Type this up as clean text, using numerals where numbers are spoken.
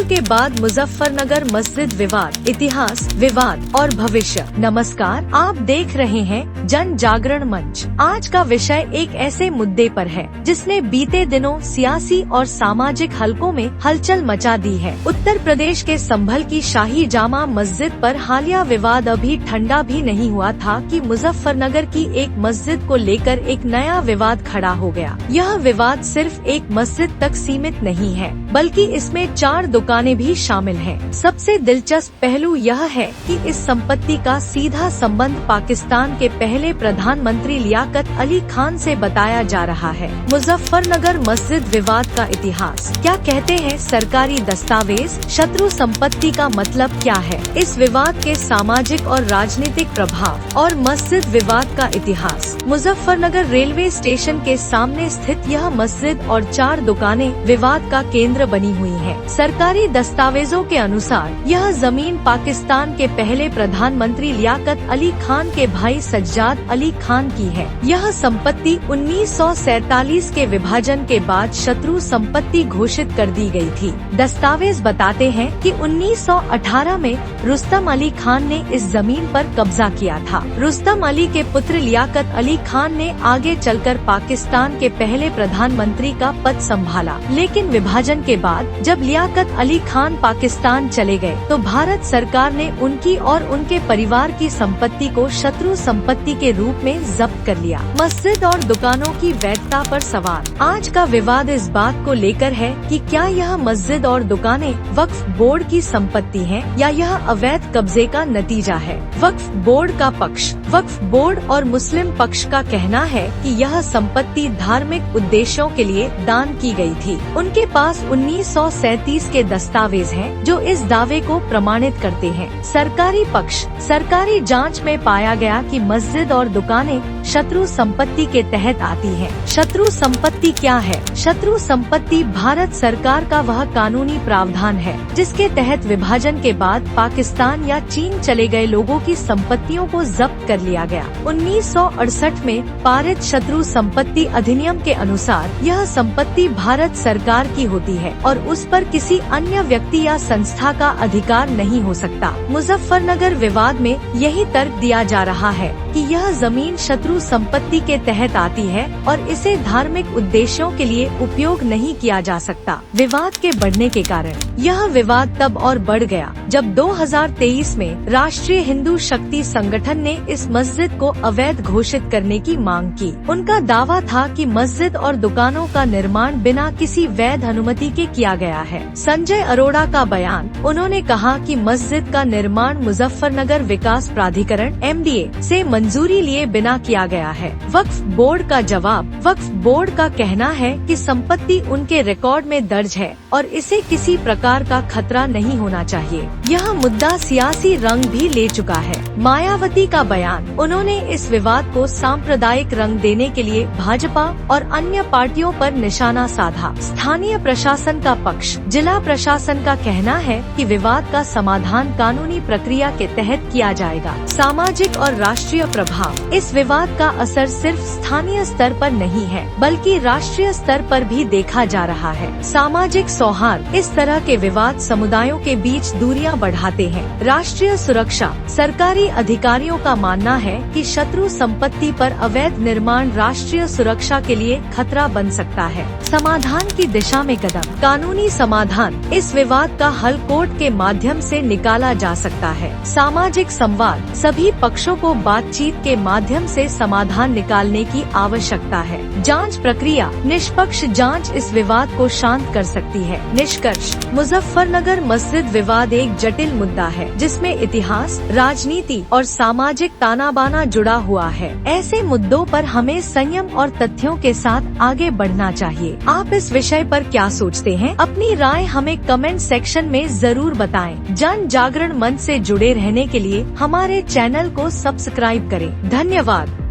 के बाद मुजफ्फरनगर मस्जिद विवाद, इतिहास, विवाद और भविष्य। नमस्कार, आप देख रहे हैं जन जागरण मंच। आज का विषय एक ऐसे मुद्दे पर है जिसने बीते दिनों सियासी और सामाजिक हलकों में हलचल मचा दी है। उत्तर प्रदेश के संभल की शाही जामा मस्जिद पर हालिया विवाद अभी ठंडा भी नहीं हुआ था कि मुजफ्फरनगर की एक मस्जिद को लेकर एक नया विवाद खड़ा हो गया। यह विवाद सिर्फ एक मस्जिद तक सीमित नहीं है, बल्कि इसमें 4 दुकानें भी शामिल हैं। सबसे दिलचस्प पहलू यह है कि इस संपत्ति का सीधा संबंध पाकिस्तान के पहले प्रधानमंत्री लियाकत अली खान से बताया जा रहा है। मुजफ्फरनगर मस्जिद विवाद का इतिहास। क्या कहते हैं सरकारी दस्तावेज? शत्रु संपत्ति का मतलब क्या है? इस विवाद के सामाजिक और राजनीतिक प्रभाव और मस्जिद विवाद का इतिहास। मुजफ्फरनगर रेलवे स्टेशन के सामने स्थित यह मस्जिद और 4 दुकानें विवाद का केंद्र बनी हुई है। सरकारी दस्तावेजों के अनुसार यह जमीन पाकिस्तान के पहले प्रधानमंत्री लियाकत अली खान के भाई सज्जाद अली खान की है। यह संपत्ति 1947 के विभाजन के बाद शत्रु संपत्ति घोषित कर दी गई थी। दस्तावेज बताते हैं कि 1918 में रुस्तम अली खान ने इस जमीन पर कब्जा किया था। रुस्तम अली के पुत्र लियाकत अली खान ने आगे चलकर पाकिस्तान के पहले प्रधानमंत्री का पद संभाला, लेकिन विभाजन के बाद जब लियाकत अली खान पाकिस्तान चले गए तो भारत सरकार ने उनकी और उनके परिवार की संपत्ति को शत्रु संपत्ति के रूप में जब्त कर लिया। मस्जिद और दुकानों की वैधता पर सवाल। आज का विवाद इस बात को लेकर है कि क्या यह मस्जिद और दुकानें वक्फ बोर्ड की संपत्ति हैं या यह अवैध कब्जे का नतीजा है। वक्फ बोर्ड का पक्ष। वक्फ बोर्ड और मुस्लिम पक्ष का कहना है कि यह संपत्ति धार्मिक उद्देश्यों के लिए दान की गई थी। उनके पास 1937 के दस्तावेज हैं जो इस दावे को प्रमाणित करते हैं। सरकारी पक्ष। सरकारी जांच में पाया गया कि मस्जिद और दुकानें शत्रु संपत्ति के तहत आती हैं। शत्रु संपत्ति क्या है? शत्रु संपत्ति भारत सरकार का वह कानूनी प्रावधान है जिसके तहत विभाजन के बाद पाकिस्तान या चीन चले गए लोगों की संपत्तियों को जब्त कर लिया गया। 1968 में पारित शत्रु संपत्ति अधिनियम के अनुसार यह संपत्ति भारत सरकार की होती है और उस पर किसी अन्य व्यक्ति या संस्था का अधिकार नहीं हो सकता। मुजफ्फरनगर विवाद में यही तर्क दिया जा रहा है कि यह जमीन शत्रु संपत्ति के तहत आती है और इसे धार्मिक उद्देश्यों के लिए उपयोग नहीं किया जा सकता। विवाद के बढ़ने के कारण यह विवाद तब और बढ़ गया जब 2023 में राष्ट्रीय हिंदू शक्ति संगठन ने इस मस्जिद को अवैध घोषित करने की मांग की। उनका दावा था कि मस्जिद और दुकानों का निर्माण बिना किसी वैध अनुमति के किया गया है। संजय अरोड़ा का बयान। उन्होंने कहा कि मस्जिद का निर्माण मुजफ्फरनगर विकास प्राधिकरण (MDA) से मंजूरी लिए बिना किया गया है। वक्फ बोर्ड का जवाब। वक्फ बोर्ड का कहना है कि संपत्ति उनके रिकॉर्ड में दर्ज है और इसे किसी प्रकार का खतरा नहीं होना चाहिए। यह मुद्दा सियासी रंग भी ले चुका है। मायावती का बयान। उन्होंने इस विवाद को सांप्रदायिक रंग देने के लिए भाजपा और अन्य पार्टियों पर निशाना साधा। स्थानीय प्रशासन का पक्ष। जिला प्रशासन का कहना है कि विवाद का समाधान कानूनी प्रक्रिया के तहत किया जाएगा। सामाजिक और राष्ट्रीय प्रभाव। इस विवाद का असर सिर्फ स्थानीय स्तर पर नहीं है बल्कि राष्ट्रीय स्तर पर भी देखा जा रहा है। सामाजिक सौहार्द। इस तरह के विवाद समुदायों के बीच दूरियां बढ़ाते हैं। राष्ट्रीय सुरक्षा। सरकारी अधिकारियों का मानना है कि शत्रु संपत्ति पर अवैध निर्माण राष्ट्रीय सुरक्षा के लिए खतरा बन सकता है। समाधान की दिशा में कदम। कानूनी समाधान। इस विवाद का हल कोर्ट के माध्यम से निकाला जा सकता है। सामाजिक संवाद। सभी पक्षों को बातचीत के माध्यम से समाधान निकालने की आवश्यकता है। जांच प्रक्रिया। निष्पक्ष जांच इस विवाद को शांत कर सकती है। निष्कर्ष। मुजफ्फरनगर मस्जिद विवाद एक जटिल मुद्दा है जिसमें इतिहास, राजनीति और सामाजिक तानाबाना जुड़ा हुआ है। ऐसे मुद्दों पर हमें संयम और तथ्यों के साथ आगे बढ़ना चाहिए। आप इस विषय पर क्या सोचते हैं? अपनी राय हमें कमेंट सेक्शन में जरूर बताएं। जन जागरण मंच से जुड़े रहने के लिए हमारे चैनल को सब्सक्राइब करें। धन्यवाद।